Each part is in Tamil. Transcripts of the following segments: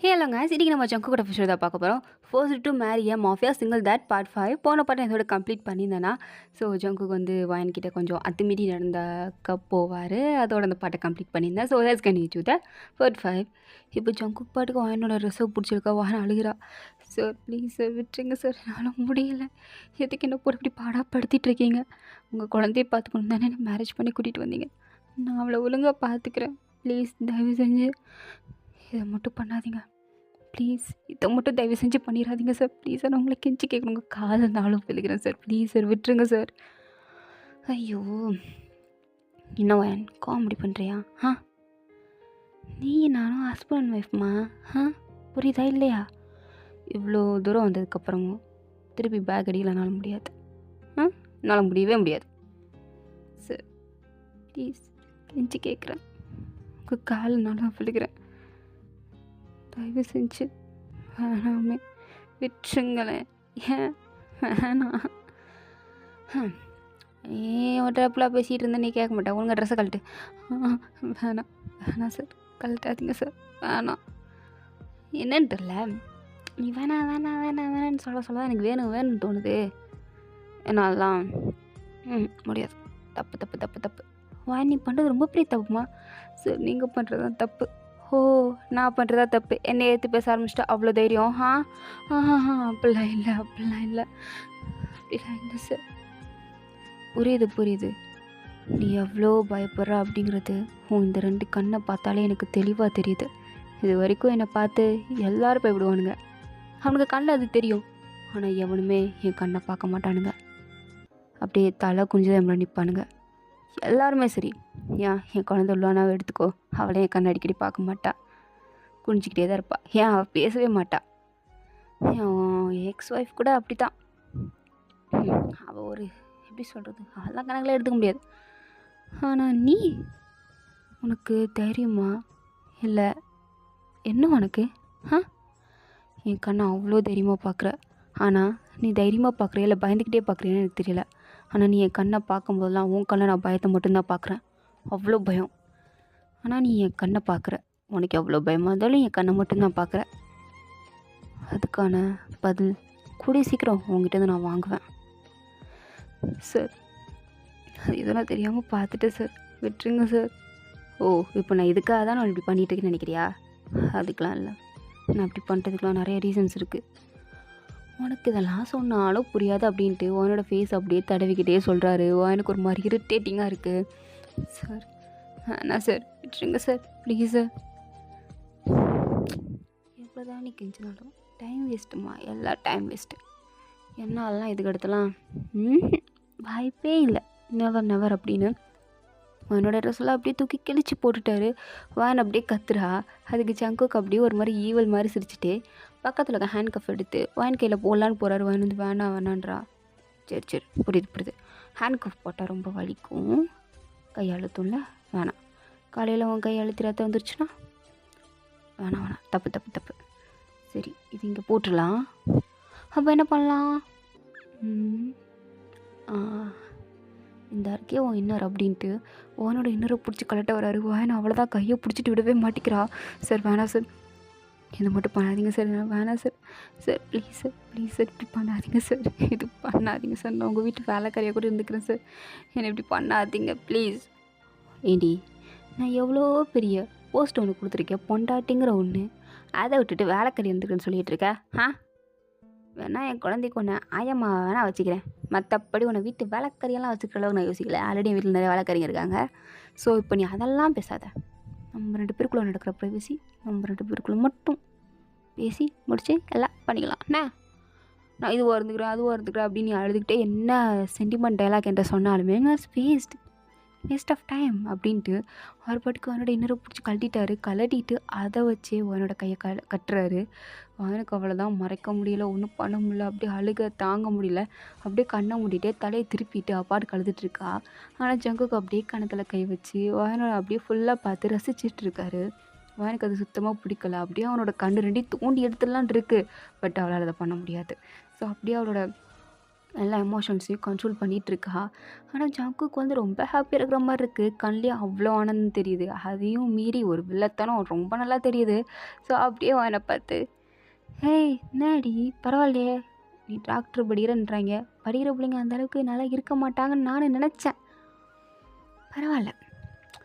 ஹலோ guys, இன்னைக்கு நம்ம ஜங்கு கூட ஃபிஷர் தான் பார்க்க போகிறோம். First to marry a mafia single that part 5 போன பாட்டு இதோட கம்ப்ளீட் பண்ணியிருந்தேன்னா ஜங்குக்கு வாயன்கிட்ட கொஞ்சம் அத்துமீறி நடந்தக்க போவார். அதோட அந்த பாட்டை கம்ப்ளீட் பண்ணியிருந்தேன். Has continue the part 5. இப்போ ஜங்குக்கு பாட்டுக்கு வாயனோட ரிசர்வ் பிடிச்சிருக்கா, வாயன் அழுகிறா. சார் ப்ளீஸ் சார் விட்டுருங்க சார், என்னால் முடியல. எதுக்கு என்ன போட்டு இப்படி பாடாப்படுத்திட்டு இருக்கீங்க? உங்கள் குழந்தைய பார்த்துக்கணும் தானே என்ன மேரேஜ் பண்ணி கூட்டிகிட்டு வந்தீங்க. நான் அவளை ஒழுங்காக பார்த்துக்கிறேன். ப்ளீஸ் தயவு செஞ்சு இதை மட்டும் பண்ணாதீங்க. ப்ளீஸ் இதை மட்டும் தயவு செஞ்சு பண்ணிடாதீங்க சார். ப்ளீஸ் சார், நான் உங்களை கெஞ்சி கேட்கணுங்க, காலை நாளும் விழுகிறேன் சார். ப்ளீஸ் சார் விட்டுருங்க சார். ஐயோ என்ன வயன் காமெடி பண்ணுறியா? நீ நானும் ஹஸ்பண்ட் அண்ட் ஒய்ஃப்மா. புரியுதா இல்லையா? இவ்வளோ தூரம் வந்ததுக்கப்புறமும் திருப்பி பேக் அடிக்கலனால முடியாது. என்னால் முடியவே முடியாது சார். ப்ளீஸ் கெஞ்சி கேட்குறேன், உங்கள் காலை நாளும் விழுகிறேன். தயவு செஞ்சு வேணாமே விட்டுருங்களேன். ஏன் வேணாம்? ஒட்டப்பில் பேசிகிட்டு இருந்தேன், நீ கேட்க மாட்டேன். ஒழுங்காக ட்ரெஸ்ஸை கழட்டு. வேணாம் வேணாம் சார், கழட்டாதீங்க சார், வேணாம். என்னன்னு தெரில, நீ வேணாம் வேணாம் வேணாம் வேணான்னு சொல்ல எனக்கு வேணும் வேணும்னு தோணுது. என்னாலாம் முடியாது. தப்பு தப்பு தப்பு தப்பு. நீ பண்ணுறது ரொம்ப பெரிய தப்புமா சார். நீங்கள் பண்ணுறது தான் தப்பு. நான் பண்ணுறதா தப்பு. என்னை ஏற்று பேச ஆரம்பிச்சிட்டா அவ்வளோ தைரியம்? அப்படிலாம் இல்லை அப்படிலாம் இல்லை சார். புரியுது. நீ எவ்வளோ பயப்படுற அப்படிங்கிறது இந்த 2 கண்ணை பார்த்தாலே எனக்கு தெளிவாக தெரியுது. இது வரைக்கும் என்னை பார்த்து எல்லோரும் பயப்படுவானுங்க. அவனுக்கு கண்ணில் அது தெரியும். ஆனால் எவனுமே என் கண்ணை பார்க்க மாட்டானுங்க. அப்படியே தலை குஞ்சு நம்மளை நிற்பானுங்க எல்லாருமே. சரி, என் குழந்தை உள்ளானாவை எடுத்துக்கோ. அவளே என் கண்ணை அடிக்கடி பார்க்க மாட்டா, குனிஞ்சிக்கிட்டே தான் இருப்பாள். அவள் பேசவே மாட்டாள். என் எக்ஸ் ஒய்ஃப் கூட அப்படி தான். அவள் ஒரு எப்படி சொல்கிறது, அவெல்லாம் கணக்கில் எடுத்துக்க முடியாது. ஆனால் நீ, உனக்கு தைரியமா இல்லை என்ன உனக்கு? என் கண்ணை அவ்வளோ தைரியமாக பார்க்குற. ஆனால் நீ தைரியமாக பார்க்குறியா இல்லை பயந்துக்கிட்டே பார்க்குறியான்னு எனக்கு தெரியல. ஆனால் நீ என் கண்ணை பார்க்கும்போதெல்லாம் உன் கண்ணை நான் பயத்தை மட்டும்தான் பார்க்குறேன். அவ்வளோ பயம். ஆனால் நீ என் கண்ணை பார்க்குற. உனக்கு எவ்வளோ பயமாக இருந்தாலும் என் கண்ணை மட்டும்தான் பார்க்குற. அதுக்கான பதில் கூடிய சீக்கிரம் உங்ககிட்ட நான் வாங்குவேன் சார். அது இதெல்லாம் தெரியாமல் பார்த்துட்டேன் சார், விட்டுருங்க சார். இப்போ நான் இதுக்காக தான் நான் இப்படி பண்ணிகிட்டு இருக்கேன்னு நினைக்கிறியா? அதுக்கெலாம் இல்லை. நான் இப்படி பண்ணுறதுக்கெலாம் நிறைய ரீசன்ஸ் இருக்குது. உனக்கு இதெல்லாம் சொன்னாலும் புரியாது அப்படின்ட்டு உன்னோட ஃபேஸ் அப்படியே தடவிக்கிட்டே சொல்கிறாரு. எனக்கு ஒரு மாதிரி இரிட்டேட்டிங்காக இருக்குது சார். அண்ணா சார் விட்டுருங்க சார், ப்ளீஸ் சார். எவ்வளோதான் நீ கெஞ்சினாலும் டைம் வேஸ்ட்டுமா, எல்லா டைம் வேஸ்ட்டு. என்னாலலாம் இதுக்கு அடுத்தலாம் வாய்ப்பே இல்லை. நெவர் அப்படின்னு அவனோட ட்ரெஸ்ஸெல்லாம் அப்படியே தூக்கி கிழிச்சு போட்டுட்டாரு. வான் அப்படியே கத்துறா. அதுக்கு ஜங்குக்கு அப்படியே ஒரு மாதிரி ஈவல் மாதிரி சிரிச்சுட்டு பக்கத்தில் இருக்க ஹேண்ட் கஃப் எடுத்து வாயின் கையில் போடலான்னு போகிறாரு. வாயின் வேணான்றா. சரி புரியுது. ஹேண்ட் கஃப் போட்டால் ரொம்ப வலிக்கும், கை அழுத்தும்ல, வேணாம். காலையில் உன் கை அழுத்தி ரத்தம் வந்துருச்சுன்னா வேணாம். தப்பு. சரி, இது இங்கே போட்டுடலாம். அப்போ என்ன பண்ணலாம்? இந்த இருக்கே உன் இன்னர் அப்படின்ட்டு உன்னோட இன்னரை பிடிச்சி கலட்ட வராரு. வாயனை அவ்வளோதான் கையை பிடிச்சிட்டு விடவே மாட்டிக்கிறா. சார் வேணாம் சார், இது மட்டும் பண்ணாதீங்க சார். வேணாம் சார் ப்ளீஸ் சார் இப்படி பண்ணாதீங்க சார். இது பண்ணாதீங்க சார். நான் உங்கள் வீட்டு வேலைக்காரியாக கூட இருந்துக்கிறேன் சார். என்னை இப்படி பண்ணாதீங்க ப்ளீஸ். ஏண்டி, நான் எவ்வளோ பெரிய போஸ்ட் ஒன்று கொடுத்துருக்கேன், பொண்டாட்டிங்கிற ஒன்று. அதை விட்டுட்டு வேலைக்காரி இருந்துக்கிறேன்னு சொல்லிகிட்டு இருக்கேன். வேணா என் குழந்தைக்கு ஒன்று ஆயம்மா வேணா வச்சுக்கிறேன். மற்றபடி உன்னை வீட்டு வேலைக்காரியெல்லாம் வச்சுக்கிற அளவுக்கு நான் யோசிக்கல. ஆல்ரெடி என் வீட்டில் நிறைய வேலைக்காரிங்க இருக்காங்க. ஸோ இப்போ நீ அதெல்லாம் பேசாத. நம்ம 2 பேருக்குள்ளே நடக்கிற ப்ரைவசி நம்ம 2 பேருக்குள்ளே மட்டும் பேசி முடிச்சு எல்லாம் பண்ணிக்கலாம். நான் இதுவாக இருந்துக்கிறேன் அப்படின்னு நீ அழுதுகிட்டே என்ன சென்டிமெண்ட் டைலாக் என்கிட்ட சொன்னாலுமே வேஸ்ட் ஆஃப் டைம் அப்படின்ட்டு அவர் பாட்டுக்கு அவனோட இன்னரை பிடிச்சி கழட்டிட்டு அதை வச்சு அவனோட கையை கட்டுறாரு. அவனுக்கு அவ்வளோதான், மறைக்க முடியல, ஒன்றும் பண்ண முடியல. அப்படியே அழுக தாங்க முடியல. அப்படியே கண்ணை மூடிட்டே தலையை திருப்பிட்டு அப்பாட்டு கழுதுட்ருக்கா. ஆனால் ஜங்குக்கு அப்படியே கணத்தில் கை வச்சு அவனோட அப்படியே ஃபுல்லாக பார்த்து ரசிச்சிட்டு இருக்காரு. அவனுக்கு அது சுத்தமாக பிடிக்கல. அப்படியே அவனோட கண்ணு 2 தூண்டி எடுத்துடலான் இருக்குது. பட் அவளால் அதை பண்ண முடியாது. ஸோ அப்படியே அவளோட எல்லா எமோஷன்ஸையும் கண்ட்ரோல் பண்ணிகிட்ருக்கா. ஆனால் ஜங்குக்கு வந்து ரொம்ப ஹாப்பியாக இருக்கிற மாதிரி இருக்குது. கண்லேயே அவ்வளோ ஆனந்தம் தெரியுது. அதையும் மீறி ஒரு வில்லத்தனம் ரொம்ப நல்லா தெரியுது. ஸோ அப்படியே அவனை பார்த்து, "ஹேய் என்னாடி பரவாயில்லையே, நீ டாக்டர் படிக்கிறேன்றாங்க. படிக்கிற பிள்ளைங்க அந்த அளவுக்கு நல்லா இருக்க மாட்டாங்கன்னு நானும் நினச்சேன். பரவாயில்ல,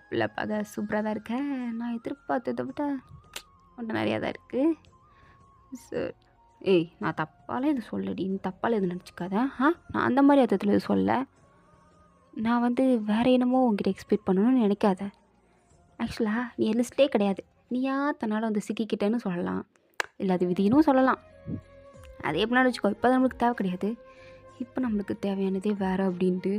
பிள்ளை பார்க்க சூப்பராக தான் இருக்கேன். நான் எதிர்பார்த்ததை விட ஒன்று நிறையா தான் இருக்குது சார்." ஏய், நான் தப்பால எதுவும் சொல்லடி, நீ தப்பால எதுவும் நினச்சிக்காத. நான் அந்த மாதிரி அர்த்தத்தில் எதுவும் சொல்ல. நான் வந்து வேறு என்னமோ உங்ககிட்ட எக்ஸ்பெக்ட் பண்ணணும்னு நினைக்காத. ஆக்சுவலாக நீ லிஸ்ட்டே கிடையாது. நீயா தன்னால் வந்து சிக்கிக்கிட்டேன்னு சொல்லலாம், இல்லை அது விதினும் சொல்லலாம். அது எப்படினாலும் வச்சுக்கோ. இப்போ நம்மளுக்கு தேவை கிடையாது. இப்போ நம்மளுக்கு தேவையானதே வேறு அப்படின்ட்டு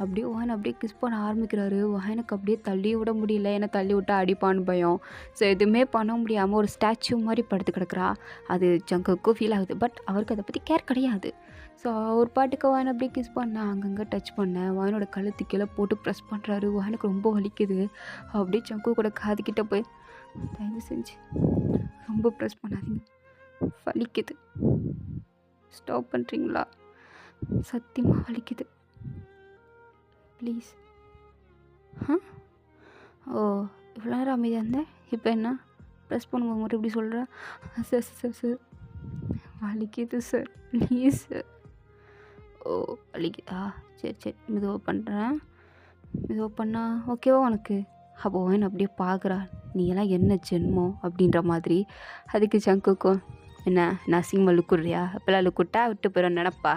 அப்படியே வான் அப்படியே கிஸ் பண்ண ஆரம்பிக்கிறாரு. எனக்கு அப்படியே தள்ளி விட முடியல. ஏன்னா தள்ளி விட்டா அடிப்பான்னு பயம். ஸோ எதுவுமே பண்ண முடியாமல் ஒரு ஸ்டாச்சு மாதிரி படுத்து கிடக்குறா. அது ஜங்குக்கும் ஃபீல் ஆகுது. பட் அவருக்கு அதை பற்றி கேர் கிடையாது. ஸோ ஒரு பாட்டுக்கு வான் அப்படியே கிஸ் பண்ணேன், அங்கங்கே டச் பண்ணேன். வானோட கழுத்து கீழே போட்டு ப்ரெஸ் பண்ணுறாரு. வானுக்கு ரொம்ப வலிக்குது. அப்படியே ஜங்கு கூட காதுக்கிட்ட போய், தயவு செஞ்சு ரொம்ப ப்ரெஸ் பண்ணாதீங்க, வலிக்குது, ஸ்டாப் பண்ணுறீங்களா, சத்தியமாக வலிக்குது, ப்ளீஸ். ஓ, இவ்வளோ நேரம் அமைதியாக இருந்தேன், இப்போ என்ன ப்ரெஸ் பண்ணும்போது மட்டும் இப்படி சொல்கிறேன்? சார் சார் சார் வலிக்குது சார், ப்ளீஸ் சார். ஓ, வலிக்குதா? சரி சரி, மெதுவாக பண்ணுறேன். மெதுவாக பண்ணால் ஓகேவா உனக்கு? அப்போ என்ன அப்படியே பார்க்குறா, நீ எல்லாம் என்ன ஜென்மம் அப்படின்ற மாதிரி. அதுக்கு ஜங்குக்கும், என்ன நான் சிங்கமாக லுக்குறியா? அப்போல்லாம் லுக்குட்டா விட்டு போயிடும் நினப்பா?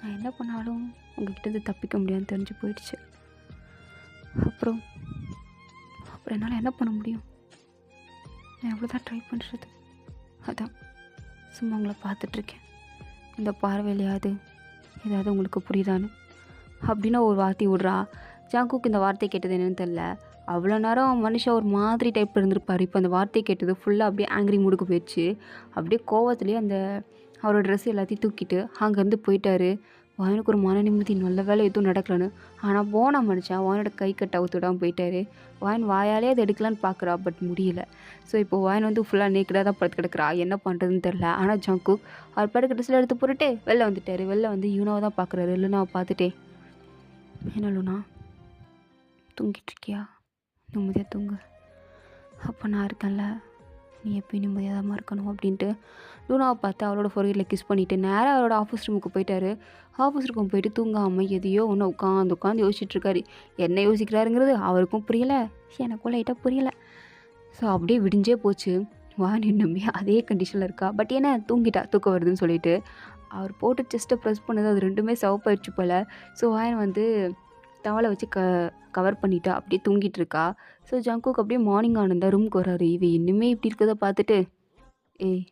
நான் என்ன பண்ணாலும் உங்ககிட்ட தப்பிக்க முடியாதுன்னு தெரிஞ்சு போயிடுச்சு. அப்புறம் என்னால் என்ன பண்ண முடியும்? நான் எவ்வளோ தான் ட்ரை பண்ணுறது? அதான் சும்மா உங்களை பார்த்துட்ருக்கேன். இந்த பார்வையிலையாவது ஏதாவது உங்களுக்கு புரியுதான்னு அப்படின்னு ஒரு வார்த்தை விட்றா. ஜாங்குக்கு இந்த வார்த்தை கேட்டது என்னன்னு தெரில. அவ்வளோ நேரம் மனுஷன் ஒரு மாதிரி டைப் இருந்திருப்பார். இப்போ அந்த வார்த்தை கேட்டது ஃபுல்லாக அப்படியே ஆங்க்ரி மூடுக்கு போயிடுச்சு. அப்படியே கோவத்துலேயே அந்த அவரோட ட்ரெஸ் எல்லாத்தையும் தூக்கிட்டு அங்கேருந்து போயிட்டாரு. வாயனுக்கு ஒரு மன நிம்மதி, நல்ல வேலை எதுவும் நடக்கலன்னு. ஆனால் போன மனுஷன் வாயனோட கை கட்ட அவுத்துடாமல் போயிட்டாரு. வாயன் வாயாலே அதை எடுக்கலான்னு பார்க்குறா, பட் முடியல. ஸோ இப்போ வாயன் வந்து ஃபுல்லாக நேக்கடாக தான் படுத்து கிடக்குறா. என்ன பண்ணுறதுன்னு தெரில. ஆனால் ஜங்குக் அவர் படுக்க ட்ரெஸ்ஸில் எடுத்து போட்டுட்டு வெளில வந்துட்டார். வெளில வந்து யூனாவை தான் பார்க்குறாரு. லூனாவை பார்த்துட்டே, என்ன லூனா தூங்கிட்டு இருக்கியா? நிம்மதியாக தூங்கு, அப்போ நான் இருக்கேன்ல, நீ எப்பயும் நிம்மதியாக தான் இருக்கணும் அப்படின்ட்டு லூனாவை பார்த்து அவளோட ஃபோர்கேட்டில் கிஸ் பண்ணிவிட்டு நேராக அவரோட ஆஃபீஸ் ரூமுக்கு போயிட்டாரு. ஆஃபீஸ் ரூமுக்கு போயிட்டு தூங்காமல் எதையோ ஒன்று உட்காந்து யோசிச்சுட்ருக்காரு. என்ன யோசிக்கிறாருங்கிறது அவருக்கும் புரியலை, எனக்கும் லைட்டாக புரியலை. ஸோ அப்படியே விடிஞ்சே போச்சு. வான் இன்னுமே அதே கண்டிஷனில் இருக்கா. பட் ஏன்னா தூங்கிட்டா, தூக்கம் வருதுன்னு சொல்லிட்டு அவர் போட்டு செஸ்ட்டை ப்ரெஸ் பண்ணது அது ரெண்டுமே சவப்பாயிடுச்சு போல். ஸோ வாயன் வந்து டவலை வச்சு கவர் பண்ணிட்டா, அப்படியே தூங்கிட்டு இருக்கா. ஸோ ஜங்குக்கு அப்படியே மார்னிங் ஆனந்தா ரூமுக்கு வராரு. இவ இன்னுமே இப்படி இருக்கதை பார்த்துட்டு, ஏய்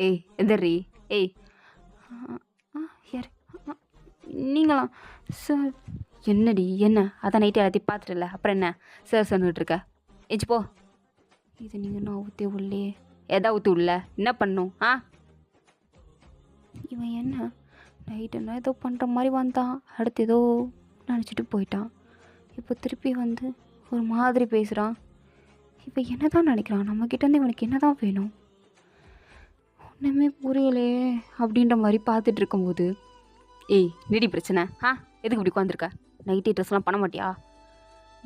ஏய் எந்தர்றி, ஏய் யார் நீங்களா சார்? என்னடி என்ன? அதான் நைட்டு எல்லாத்தையும் பார்த்துட்டுல, அப்புறம் என்ன சார் சொன்னிட்டு இருக்க? ஏச்சு போ. இது நீங்கள் நான் ஊற்றி உள்ளே எதா ஊற்றி உள்ள என்ன பண்ணும்? இவன் என்ன நைட்டுன்னா ஏதோ பண்ணுற மாதிரி வந்தான், அடுத்து ஏதோ நினச்சிட்டு போயிட்டான். இப்போ திருப்பி வந்து ஒரு மாதிரி பேசுகிறான். இப்போ என்ன தான் நினைக்கிறான்? நம்மக்கிட்டேருந்து இவனுக்கு என்ன தான் வேணும்? ஒன்றுமே புரியலையே அப்படின்ற மாதிரி பார்த்துட்டு இருக்கும்போது, ஏய் நெடி பிரச்சனை? எதுக்கு இப்படி உட்காந்துருக்க? நைட்டி ட்ரெஸ்லாம் பண்ண மாட்டியா?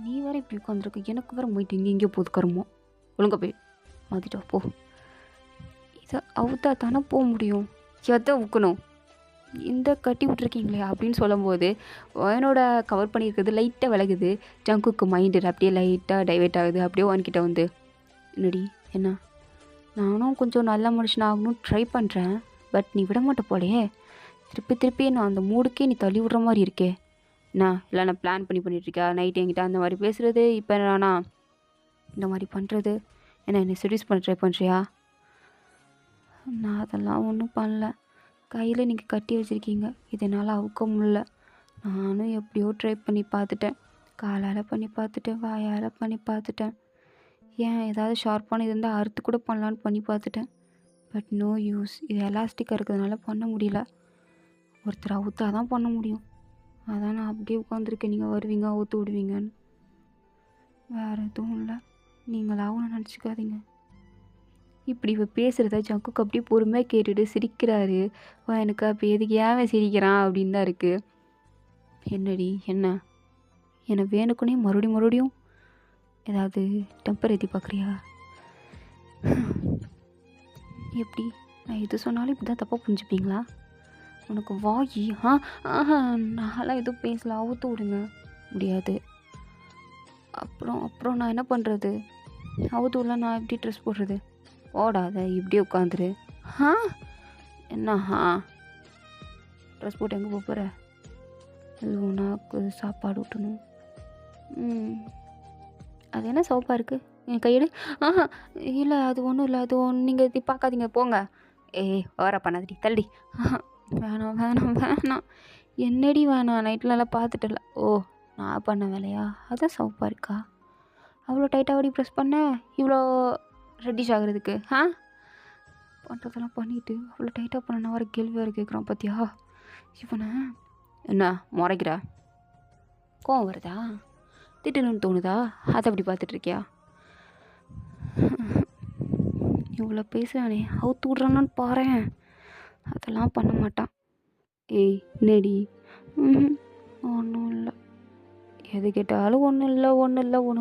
நீ வேறு இப்படி உட்காந்துருக்க, எனக்கு வேறு போயிட்டு இங்கே எங்கேயோ போது கருமோ. ஒழுங்கா போய் மாற்றிட்டா போ. இதை அவுத்தா தானே போக முடியும். எதை ஊக்கணும்? இந்த கட்டி விட்ருக்கீங்களே அப்படின்னு சொல்லும்போது வாயனோட கவர் பண்ணியிருக்கிறது லைட்டாக விலகுது. ஜங்குக்கு மைண்டு அப்படியே லைட்டாக டைவெர்ட் ஆகுது. அப்படியே வான்கிட்ட வந்து, என்னடி என்ன? நானும் கொஞ்சம் நல்ல மனுஷனாகணும் ட்ரை பண்ணுறேன், பட் நீ விட மாட்ட போலையே. திருப்பி நான் அந்த மூடுக்கே நீ தள்ளி விட்ற மாதிரி இருக்கே. என்ன இல்லை, நான் பிளான் பண்ணிட்டுருக்கா நைட்டு என்கிட்ட அந்த மாதிரி பேசுகிறது, இப்போ என்னன்னா இந்த மாதிரி பண்ணுறது, என்னை செடியூஸ் பண்ண ட்ரை பண்ணுறியா? நான் அதெல்லாம் ஒன்றும் பண்ணல. கையில் நீங்கள் கட்டி வச்சுருக்கீங்க, இதனால் அவுக்க முடில. நானும் எப்படியோ ட்ரை பண்ணி பார்த்துட்டேன், காலால் பண்ணி பார்த்துட்டேன், வாயால் பண்ணி பார்த்துட்டேன், ஏன் ஏதாவது ஷார்ப்பான இது இருந்தால் அறுத்து கூட பண்ணலான்னு பண்ணி பார்த்துட்டேன். But no use. இது எலாஸ்டிக்காக இருக்கிறதுனால பண்ண முடியல. ஒருத்தர் அவுத்தா தான் பண்ண முடியும். அதான் நான் அப்படியே உட்காந்துருக்கேன், நீங்கள் வருவீங்க அவுத்து விடுவீங்கன்னு. வேறு எதுவும் இல்லை, நீங்களாகவும் நினச்சிக்காதீங்க. இப்படி இவ பேசுகிறத ஜங்குக்கு அப்படியே பொறுமையாக கேட்டுட்டு சிரிக்கிறாரு. எனக்கு அப்போ எதுக்கு ஏன் சிரிக்கிறான் அப்படின்னு தான் இருக்குது. என்னடி என்ன என்னை வேணுக்குனே மறுபடியும் ஏதாவது டெம்பர் ஏற்றி பார்க்குறியா? எப்படி நான் எது சொன்னாலும் இப்படி தான் தப்பாக புரிஞ்சுப்பீங்களா? உனக்கு வாயி நான்லாம் எதுவும் பேசல, அவுத்து விடுங்க. முடியாது. அப்புறம் நான் என்ன பண்ணுறது? அவுத்து விடல நான் எப்படி ட்ரெஸ் போடுறது? ஓடாத இப்படியே உட்காந்துரு. என்ன ட்ரெஸ் போட்டு எங்கே போகிற? லூனாக்கு சாப்பாடு ஊட்டணும். அது என்ன சோப்பாக இருக்குது? என் கையெடு. இல்லை அது ஒன்றும் இல்லை, அது ஒன்று நீங்கள் இது பார்க்காதீங்க போங்க. ஓர பண்ணாதடி தள்ளி. வேணாம். என்னடி வேணாம்? நைட்லலாம் பார்த்துட்டல. ஓ நான் பண்ண வேலையா? அதான் சோப்பாக இருக்கா? அவ்வளோ டைட்டாக ஓடி ப்ரெஸ் பண்ண இவ்வளோ ரெட்டிஷ் ஆகுறதுக்கு? பண்ணுறதெல்லாம் பண்ணிவிட்டு அவ்வளோ டைட்டாக பண்ண நான் வர கேள்வி வேறு கேட்குறான் பார்த்தியா இவனை? என்ன முறைக்கிற? கோவம் வருதா? திட்டணும்னு தோணுதா? அதை அப்படி பார்த்துட்ருக்கியா? இவ்வளோ பேசுகிறானே அவுத்து விட்றானான்னு பாறேன். அதெல்லாம் பண்ண மாட்டான். ஏய் என்னடி? ஒன்றும் இல்லை. எது கேட்டாலும் ஒன்றும்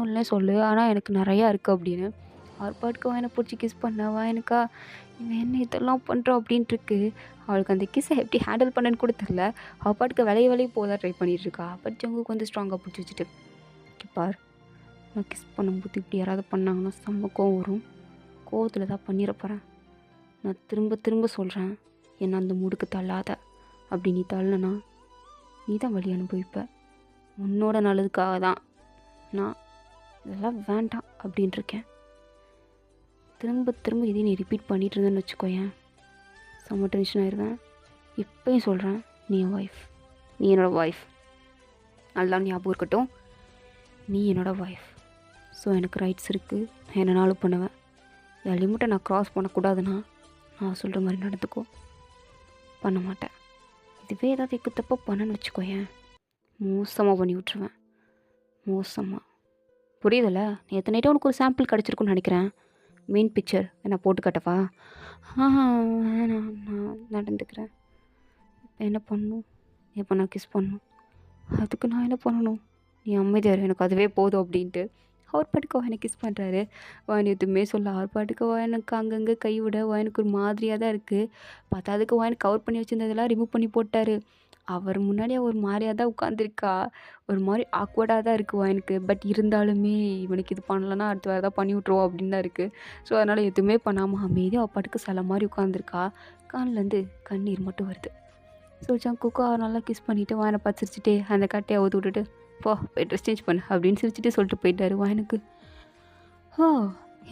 இல்லை சொல்லு. ஆனால் எனக்கு நிறையா இருக்குது அப்படின்னு அவர் பாட்டுக்கு வாயனை பிடிச்சி கிஸ் பண்ண வாயனுக்கா இவன் என்ன இதெல்லாம் பண்ணுறோம் அப்படின்ட்டுருக்கு. அவளுக்கு அந்த கிஸ்ஸை எப்படி ஹேண்டில் பண்ணன்னு கூட தெரில. அவள் பாட்டுக்கு விளைய போதான் ட்ரை பண்ணிகிட்ருக்கா. பட் ஜங்குக்கு வந்து ஸ்ட்ராங்காக பிடிச்சி வச்சுட்டு பார், நான் கிஸ் பண்ணும்போது இப்படி யாராவது பண்ணாங்கன்னா செம்ம கோவம் வரும். கோவத்தில் தான் பண்ணிட போகிறேன். நான் திரும்ப சொல்கிறேன், என்னை அந்த மூடுக்கு தள்ளாத. அப்படி நீ தள்ளனா நீ தான் வழி அனுபவிப்ப. உன்னோட நல்லதுக்காக தான் நான் இதெல்லாம் வேண்டாம் அப்படின்ட்டுருக்கேன். திரும்ப இதே நீ ரிப்பீட் பண்ணிகிட்டு இருந்தேன்னு வச்சுக்கோயேன், செம்ம டென்ஷன் ஆயிடுவேன். இப்போயும் சொல்கிறேன், நீ என் ஒய்ஃப், நீ என்னோடய ஒய்ஃப். நல்லா ஞாபகம் இருக்கட்டும், நீ என்னோடய ஒய்ஃப். ஸோ எனக்கு ரைட்ஸ் இருக்குது, நான் என்னனாலும் பண்ணுவேன். என் லிமிட்டை நான் க்ராஸ் பண்ணக்கூடாதுன்னா நான் சொல்கிற மாதிரி நடந்துக்கோ. பண்ண மாட்டேன். இதுவே ஏதாவது எக்கு தப்பாக பண்ணணும்னு வச்சுக்கோயேன், மோசமாக பண்ணி விட்ருவேன். மோசமாக. புரியுதில்ல? நீ எத்தனை டைம் உனக்கு ஒரு சாம்பிள் கிடச்சிருக்குன்னு நினைக்கிறேன். மெயின் பிக்சர் நான் போட்டு காட்டவா? வேணாம், நான் நடந்துக்கிறேன். இப்போ என்ன பண்ணணும்? எப்போ நான் கிஸ் பண்ணணும்? அதுக்கு நான் என்ன பண்ணணும்? நீ அமைதியார், எனக்கு அதுவே போதும் அப்படின்ட்டு அவர் பாட்டுக்கு வாயனை கிஸ் பண்ணுறாரு. வாயன் எதுவுமே சொல்ல அவர் பாட்டுக்கு வாயனுக்கு அங்கங்கே கை விட வாயனுக்கு ஒரு மாதிரியாக தான் இருக்குது. பார்த்தா அதுக்கு வாயனை கவர் பண்ணி வச்சுருந்ததெல்லாம் ரிமூவ் பண்ணி போட்டார். அவர் முன்னாடி ஒரு மாதிரியாக தான் உட்காந்துருக்கா. ஒரு மாதிரி ஆக்வர்டாக தான் இருக்குது வாயனுக்கு. பட் இருந்தாலுமே இவனுக்கு இது பண்ணலன்னா அடுத்த வேறு தான் பண்ணி விட்ருவோம் அப்படின்னு தான் இருக்குது. ஸோ அதனால் எதுவுமே பண்ணாமல் அமைதியாக அவள் பாட்டுக்கு சில மாதிரி உட்காந்துருக்கா. கான்லேருந்து கண்ணீர் மட்டும் வருது. ஸோ ஜங்குக்கு அவர் நல்லா கிஸ் பண்ணிவிட்டு வாயனை பார்த்து சிரிச்சிட்டே அந்த கட்டையை ஊற்றி விட்டுட்டு போய் ட்ரெஸ் சேஞ்ச் பண்ணு அப்படின்னு சிரிச்சுட்டு சொல்லிட்டு போயிட்டாரு வாயனுக்கு.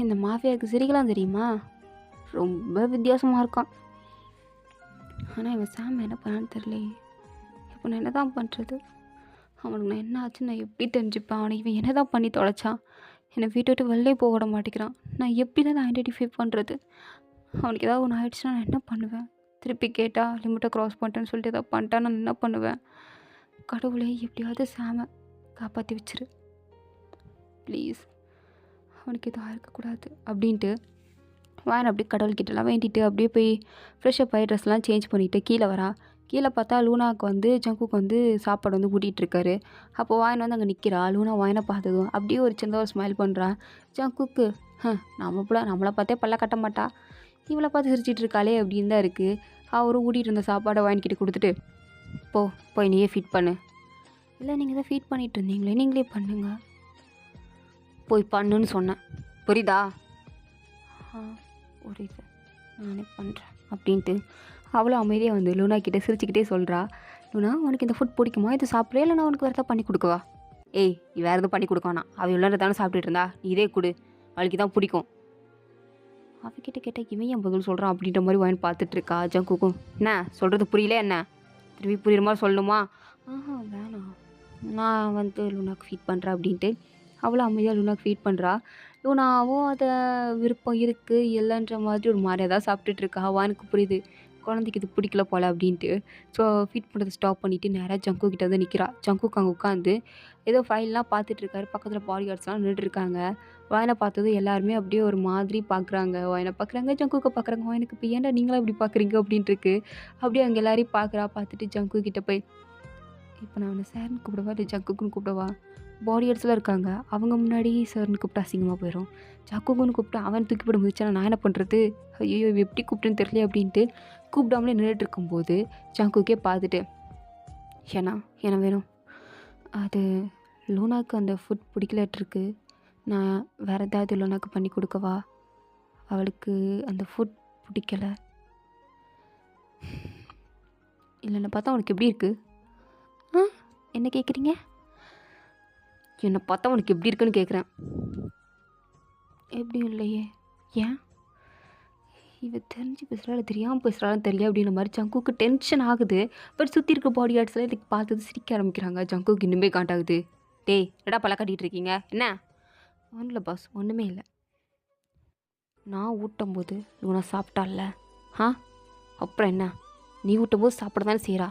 இந்த மாஃபியாவுக்கு சிரிக்கலாம் தெரியுமா? ரொம்ப வித்தியாசமாக இருக்கான். ஆனால் இவன் சாம் என்ன பண்ணான்னு தெரியலையே. இப்போ நான் என்ன தான் பண்ணுறது? அவனுக்கு நான் என்ன ஆச்சு நான் எப்படி தெரிஞ்சுப்பேன்? அவனுக்கு இவன் என்ன தான் பண்ணி தொலைச்சான்? என்னை வீட்டை விட்டு வெளிலே போக விட மாட்டேங்கிறான். நான் எப்படி தான் ஐடென்டிஃபை பண்ணுறது? அவனுக்கு ஏதாவது ஒன்று ஆகிடுச்சுன்னா நான் என்ன பண்ணுவேன்? திருப்பி கேட்டால் லிமிட்டை க்ராஸ் பண்ணிட்டேன்னு சொல்லிட்டு ஏதாவது பண்ணிட்டா நான் என்ன பண்ணுவேன்? கடவுளே எப்படியாவது சாமை காப்பாற்றி வச்சிரு ப்ளீஸ், அவனுக்கு எதுவும் இருக்கக்கூடாது அப்படின்ட்டு வாயன் அப்படியே கடவுள்கிட்டலாம் வேண்டிட்டு அப்படியே போய் ஃப்ரெஷ்ஷப் ஆகி ட்ரெஸ்லாம் சேஞ்ச் பண்ணிவிட்டு கீழே வரா. கீழே பார்த்தா லூனாவுக்கு வந்து ஜங்குக்கு வந்து சாப்பாடு வந்து ஊட்டிகிட்ருக்காரு. அப்போது வாயன் வந்து அங்கே நிற்கிறா. லூனா வாயனை பார்த்ததும் அப்படியே ஒரு சின்னதாக ஒரு ஸ்மைல் பண்ணுறா. ஜங்குக்கு நம்மளை பார்த்தே பல்ல கட்ட மாட்டா, இவளை பார்த்து சிரிச்சிட்டு இருக்காளே அப்படின்னு தான் இருக்குது. அவரும் ஊட்டிகிட்டு இருந்த சாப்பாடை வாங்கிக்கிட்டு கொடுத்துட்டு போய் நீயே ஃபீட் பண்ணு. இல்லை நீங்கள் தான் ஃபீட் பண்ணிகிட்டு இருந்தீங்களே, நீங்களே பண்ணுங்க. போய் பண்ணுன்னு சொன்னேன், புரியுதா? புரியுது, நானே பண்ணுறேன் அப்படின்ட்டு அவ்வளோ அமைதியாக வந்து லூனா கிட்டே சிரிச்சுக்கிட்டே சொல்கிறா. லூனா உனக்கு இந்த ஃபுட் பிடிக்குமா? இது சாப்பிட்றே இல்லை நான் உனக்கு வேறு எதாவது பண்ணி கொடுக்கவா? ஏய் நீ வேறு எதுவும் பண்ணி கொடுக்கானா? அவள் இவ்வளோ தானே சாப்பிட்டுட்டு இருந்தா, நீ இதே கொடு, அவளுக்கு தான் பிடிக்கும். அவகிட்ட கேட்டால் இவன் என் பதில் சொல்கிறான் அப்படின்ற மாதிரி வாங்கி பார்த்துட்ருக்கா. ஜங்குக்கும் என்ன சொல்கிறது புரியல, என்ன திரும்பி புரியுற மாதிரி சொல்லணுமா? வேணாம், நான் வந்து லூனாக்கு ஃபீட் பண்ணுறேன் அப்படின்ட்டு அவ்வளோ அமைதியாக லூனாக்கு ஃபீட் பண்ணுறா. லூனாவும் அதை விருப்பம் இருக்குது இல்லைன்ற மாதிரி ஒரு மாதிரியாக தான் சாப்பிட்டுட்ருக்கா. வானுக்கு புரியுது குழந்தைக்கு இது பிடிக்கல போல அப்படின்ட்டு. ஸோ ஃபீட் பண்ணுறத ஸ்டாப் பண்ணிவிட்டு நேராக ஜங்கு கிட்ட வந்து நிற்கிறா. ஜங்குக்கு அங்கே உட்காந்து ஏதோ ஃபைல்லாம் பார்த்துட்ருக்காரு. பக்கத்தில் பாடி கார்ட்ஸ்லாம் நின்றுட்டுருக்காங்க. வயனை பார்த்ததும் எல்லாருமே அப்படியே ஒரு மாதிரி பார்க்குறாங்க. வயனை பார்க்குறாங்க, ஜங்குக்க பார்க்குறாங்க. வயனுக்கு இப்போ ஏன்டா நீங்களாம் இப்படி பார்க்குறீங்க அப்படின்ட்டுருக்கு. அப்படியே அங்கே எல்லாரையும் பார்க்குறா. பார்த்துட்டு ஜங்கு கிட்ட போய், இப்போ நான் அவனை சார்ன்னு கூப்பிடவா இல்லை ஜங்குக்குன்னு கூப்பிடவா? பாடி கார்ட்ஸ்லாம் இருக்காங்க. அவங்க முன்னாடி சார்ன்னு கூப்பிட்டா அசிங்கமாக போயிடும். ஜங்குக்குன்னு கூப்பிட்டு அவன் தூக்கி போட முடிச்சுன்னா நான் என்ன பண்ணுறது? ஐயோ இவ எப்படி கூப்பிட்டுன்னு தெரியல அப்படின்ட்டு கூப்பிடாமலே நின்றுட்டு இருக்கும்போது ஜங்குக்கே பார்த்துட்டு, ஏன்னா என்ன வேணும்? அது லூனாக்கு அந்த ஃபுட் பிடிக்கலட்டிருக்கு. நான் வேறு ஏதாவது லூனாக்கு பண்ணி கொடுக்கவா? அவளுக்கு அந்த ஃபுட் பிடிக்கல. இல்லைன்னு பார்த்தா உனக்கு எப்படி இருக்குது? என்ன கேட்குறீங்க? என்னை பார்த்தா உனக்கு எப்படி இருக்குன்னு கேட்குறேன். எப்படியும் இல்லையே. ஏன்? இவ தெரிஞ்சு பேசுகிறாள் தெரியாமல் பேசுகிறாலும் தெரியல அப்படின்ற மாதிரி ஜங்குக்கு டென்ஷன் ஆகுது. பட் சுற்றி இருக்க பாடி கார்ட்ஸ்லாம் இதுக்கு பார்த்தது சிரிக்க ஆரம்பிக்கிறாங்க. ஜங்குக்கு இன்னுமே காண்டாகுது. டேய் என்னடா பல கட்டிகிட்டு இருக்கீங்க? என்ன? ஒன்றும் இல்லை பாஸ், ஒன்றுமே இல்லை. நான் ஊட்டும் போது லூனா சாப்பிட்டால, அப்புறம் என்ன? நீ ஊட்டும் போது சாப்பிட தானே செய்கிறா.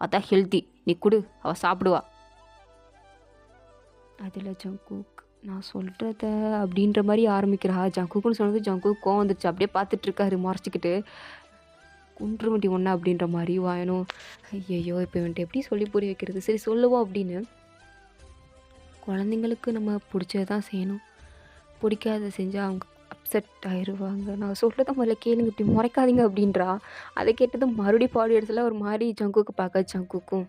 அதான் ஹெல்த்தி. நீ கொடு, அவள் சாப்பிடுவா. அதில் ஜங்குக் நான் சொல்கிறத அப்படின்ற மாதிரி ஆரம்பிக்கிறா. ஜங்குக்குன்னு சொன்னது ஜங்குக்கு கோவம் வந்துருச்சு. அப்படியே பார்த்துட்ருக்காரு மறைச்சிக்கிட்டு. குன்று வண்டி ஒன்றா அப்படின்ற மாதிரி வாயனும். ஐயோ இப்போ இவன்ட்டு எப்படி சொல்லி புரிய வைக்கிறது? சரி சொல்லுவோம் அப்படின்னு. குழந்தைங்களுக்கு நம்ம பிடிச்சது தான் செய்யணும். பிடிக்காத செஞ்சால் அவங்க அப்செட் ஆயிடுவாங்க. நான் சொல்கிறத முதல்ல கேளுங்க, இப்படி முறைக்காதீங்க அப்படின்றா. அதை கேட்டதும் மறுபடியும் பாடி எடுத்துல ஒரு மாதிரி ஜங்குக்கு பார்க்க. ஜங்குக்கும்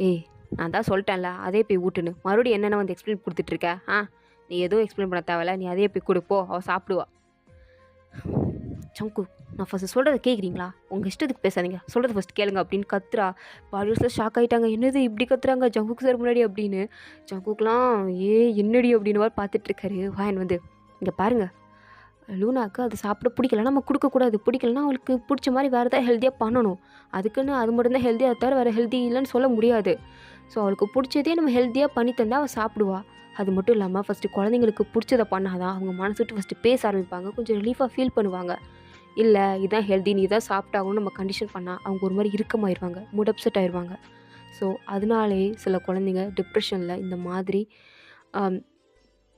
ஏய் நான் தான் சொல்லிட்டேன்ல அதே போய் ஊட்டுன்னு மறுபடியும் என்னென்ன வந்து எக்ஸ்பிளைன் கொடுத்துட்ருக்க? நீ எதுவும் எக்ஸ்பிளைன் பண்ண தேவையில்ல, நீ அதே போய் கொடுப்போ, அவள் சாப்பிடுவா. ஜங்கு நான் ஃபஸ்ட்டு சொல்கிறத கேட்குறீங்களா? உங்கள் இஷ்டத்துக்கு பேசாதீங்க, சொல்கிறத ஃபஸ்ட் கேளுங்க அப்படின்னு கத்துறா. பாடியர்ஸில் ஷாக் ஆகிட்டாங்க. என்னது இப்படி கத்துறாங்க ஜங்குக்கு சார் முன்னாடி அப்படின்னு. ஜங்குக்குலாம் என்னடி அப்படின்னு மாதிரி பார்த்துட்ருக்காரு. வாயன் வந்து இங்கே பாருங்கள், லூனாக்கு அது சாப்பிட பிடிக்கலன்னா நம்ம கொடுக்கக்கூடாது. பிடிக்கலன்னா அவளுக்கு பிடிச்ச மாதிரி வேறு எதாவது ஹெல்த்தியாக பண்ணணும். அதுக்குன்னு அது மட்டும்தான் ஹெல்த்தியாக தவிர வேறு ஹெல்த்தி இல்லைன்னு சொல்ல முடியாது. ஸோ அவளுக்கு பிடிச்சதே நம்ம ஹெல்த்தியாக பண்ணி தந்தால் அவள் சாப்பிடுவா. அது மட்டும் இல்லாமல் ஃபஸ்ட்டு குழந்தைங்களுக்கு பிடிச்சதை பண்ணாதான் அவங்க மனசு விட்டு ஃபஸ்ட்டு பேச ஆரம்பிப்பாங்க, கொஞ்சம் ரிலீஃபாக ஃபீல் பண்ணுவாங்க. இல்லை இதுதான் ஹெல்தி, நீ தான் சாப்பிட்டாகணும்னு நம்ம கண்டிஷன் பண்ணால் அவங்க ஒரு மாதிரி இறுக்கமாயிருவாங்க, மூட் அப்செட் ஆயிடுவாங்க. ஸோ அதனாலே சில குழந்தைங்க டிப்ரெஷனில் இந்த மாதிரி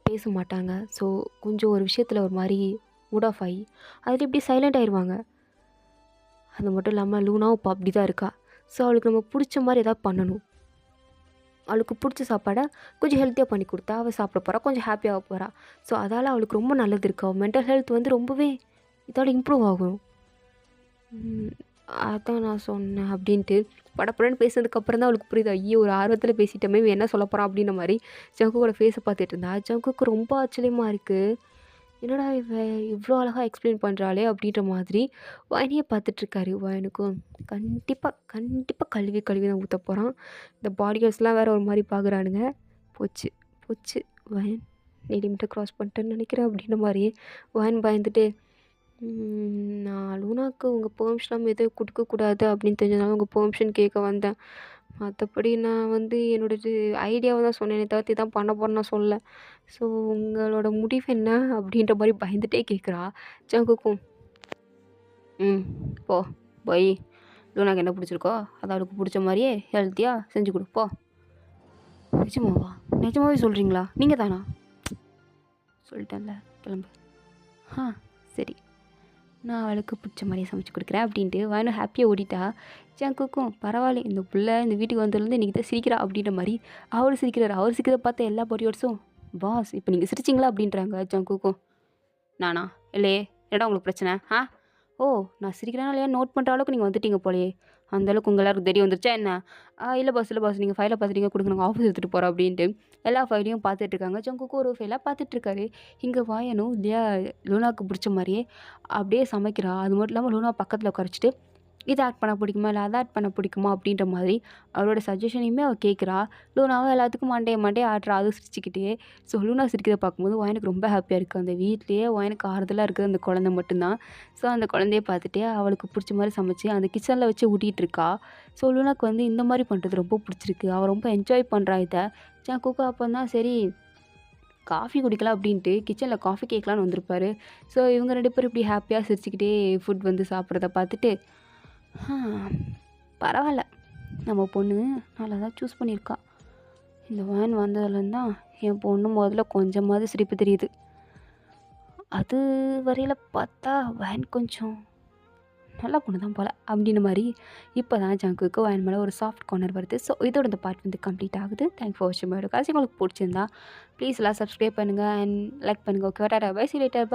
பேச மாட்டாங்க. ஸோ கொஞ்சம் ஒரு விஷயத்தில் ஒரு மாதிரி மூட் ஆஃப் ஆகி அதில் இப்படி சைலண்ட் ஆயிடுவாங்க. அது மட்டும் இல்லாமல் லூனாவும் இப்போ அப்படி தான் இருக்கா. ஸோ அவளுக்கு நம்ம பிடிச்ச மாதிரி எதாவது பண்ணணும். அவளுக்கு பிடிச்ச சாப்பாடை கொஞ்சம் ஹெல்த்தியாக பண்ணி கொடுத்தா அவள் சாப்பிட போகிறா, கொஞ்சம் ஹாப்பியாக போகிறா. ஸோ அதால் அவளுக்கு ரொம்ப நல்லது இருக்குது. அவள் மென்டல் ஹெல்த் வந்து ரொம்பவே இதோட இம்ப்ரூவ் ஆகும். அதான் நான் சொன்னேன் அப்படின்ட்டு படப்படன்னு பேசுனதுக்கப்புறம் தான் அவளுக்கு புரியுது. ஐயோ ஒரு ஆர்வத்தில் பேசிட்டோமே, என்ன சொல்ல போகிறான் அப்படின்ற மாதிரி ஜங்குவோட ஃபேஸை பார்த்துட்டு இருந்தா. ஜங்குக்கு ரொம்ப ஆச்சரியமாக இருக்குது. என்னடா இவ இவ்வளோ அழகாக எக்ஸ்பிளைன் பண்ணுறாளே அப்படின்ற மாதிரி வயனையே பார்த்துட்ருக்காரு. வயனுக்கும் கண்டிப்பாக கழுவி தான் ஊற்ற போகிறான். இந்த பாடி கார்ட்ஸ்லாம் வேறு ஒரு மாதிரி பார்க்குறானுங்க. போச்சு போச்சு வயன் நீ லிமிட்டை க்ராஸ் பண்ணிட்டேன்னு நினைக்கிறேன் அப்படின்ற மாதிரி வயன் பயந்துட்டு, நான் லூனாக்கு உங்கள் பெர்மிஷன் எதுவும் கொடுக்கக்கூடாது அப்படின்னு தெரிஞ்சதுனால உங்கள் பெர்மிஷன் கேட்க வந்தேன். மற்றபடி நான் வந்து என்னோடய ஐடியாவை தான் சொன்னேனே தவிர்த்து இதான் பண்ண போகிறேன்னு நான் சொல்லலை. ஸோ உங்களோட முடிவு என்ன அப்படின்ற மாதிரி பயந்துகிட்டே கேட்குறா. ஜங்குக்கும் போ போய் லூனாக்கு என்ன பிடிச்சிருக்கோ அதை அவளுக்கு பிடிச்ச மாதிரியே ஹெல்த்தியாக செஞ்சு கொடுப்போ. நிஜமாவா? நிஜமாவே சொல்கிறீங்களா? நீங்கள் தானா? சொல்லிட்டேன்ல, கிளம்பு. சரி, நான் அவளுக்கு பிடிச்ச மாதிரியே சமைச்சு கொடுக்குறேன் அப்படின்ட்டு வயனும் ஹாப்பியாக ஓடிட்டா. ஜங்குக்கும் பரவாயில்ல, இந்த பிள்ளை இந்த வீட்டுக்கு வந்ததுலேருந்து இன்றைக்கி தான் சிரிக்கிறா அப்படின்ற மாதிரி அவர் சிரிக்கிறார். அவர் சிரிக்கிறத பார்த்த எல்லா பாடியோட்ஸும் பாஸ் இப்போ நீங்கள் சிரிச்சிங்களா அப்படின்றாங்க. ஜங்குக்கும் நானா இல்லையே, என்னடா உங்களுக்கு பிரச்சனை? ஓ நான் சிரிக்கிறேன்னா இல்லையா நோட் பண்ணுற அளவுக்கு நீங்கள் வந்துட்டீங்க போலையே, அந்தளவுக்கு உங்கள் எல்லாருக்கும் தெரிய வந்துருச்சா என்ன? இல்லை பாஸ் நீங்கள் ஃபைலை பார்த்துட்டீங்க, கொடுங்க நாங்கள் ஆஃபீஸ் எடுத்துகிட்டு போகிறோம் அப்படின்ட்டு எல்லா ஃபைலையும் பார்த்துட்ருக்காங்க. ஜங்குக்கும் ஒரு ஃபைலாக பார்த்துட்ருக்காரு. இங்கே வாயனும் இல்லையா லூனாவுக்கு பிடிச்ச மாதிரியே அப்படியே சமைக்கிறா. அது மட்டும் இல்லாமல் லூனா பக்கத்தில் உட்காரிச்சிட்டு இதை ஆட் பண்ண பிடிக்குமா இல்லை அதை ஆட் பண்ண பிடிக்குமா அப்படின்ற மாதிரி அவரோட சஜஷனையுமே அவள் கேட்குறா. லூனாவும் எல்லாத்துக்கும் மண்டே ஆடுறா, அதுவும் சிரிச்சுக்கிட்டே. ஸோ லூனா சிரிக்கிறத பார்க்கும்போது வயனுக்கு ரொம்ப ஹாப்பியாக இருக்குது. அந்த வீட்லேயே வயனுக்கு ஆறுதலாக இருக்குது அந்த குழந்தை மட்டும்தான். ஸோ அந்த குழந்தைய பார்த்துட்டே அவளுக்கு பிடிச்ச மாதிரி சமைச்சு அந்த கிச்சனில் வச்சு ஊட்டிகிட்டு இருக்கா. ஸோ லூனாக்கு வந்து இந்த மாதிரி பண்ணுறது ரொம்ப பிடிச்சிருக்கு. அவள் ரொம்ப என்ஜாய் பண்ணுறா இதை. ஜங்குக்கு அப்போ தான் சரி காஃபி குடிக்கலாம் அப்படின்ட்டு கிச்சனில் காஃபி கேட்கலான்னு வந்திருப்பாரு. ஸோ இவங்க 2 பேரும் இப்படி ஹாப்பியாக சிரிச்சுக்கிட்டே ஃபுட் வந்து சாப்பிட்றத பார்த்துட்டு, "ஆ பரவாயில்ல. நம்ம பொண்ணு நல்லா தான் சூஸ் பண்ணியிருக்கா. இந்த வேன் வந்ததுலேருந்து தான் என் பொண்ணு முதல்ல கொஞ்சமாவது சிரிப்பு தெரியுது. அது வரையில பார்த்தா வேன் கொஞ்சம் நல்ல பொண்ணு தான் போல." அப்படின்ற மாதிரி இப்போ தான் ஜங்குக்கு வேன் மேலே ஒரு சாஃப்ட் கார்னர் வருது. ஸோ இதோட இந்த பார்ட் வந்து கம்ப்ளீட் ஆகுது. தேங்க் ஃபார் வாட்சிங். காசி உங்களுக்கு பிடிச்சிருந்தா ப்ளீஸ் எல்லாம் சப்ஸ்கிரைப் பண்ணுங்கள் அண்ட் லைக் பண்ணுங்கள். Okay tata bye see later.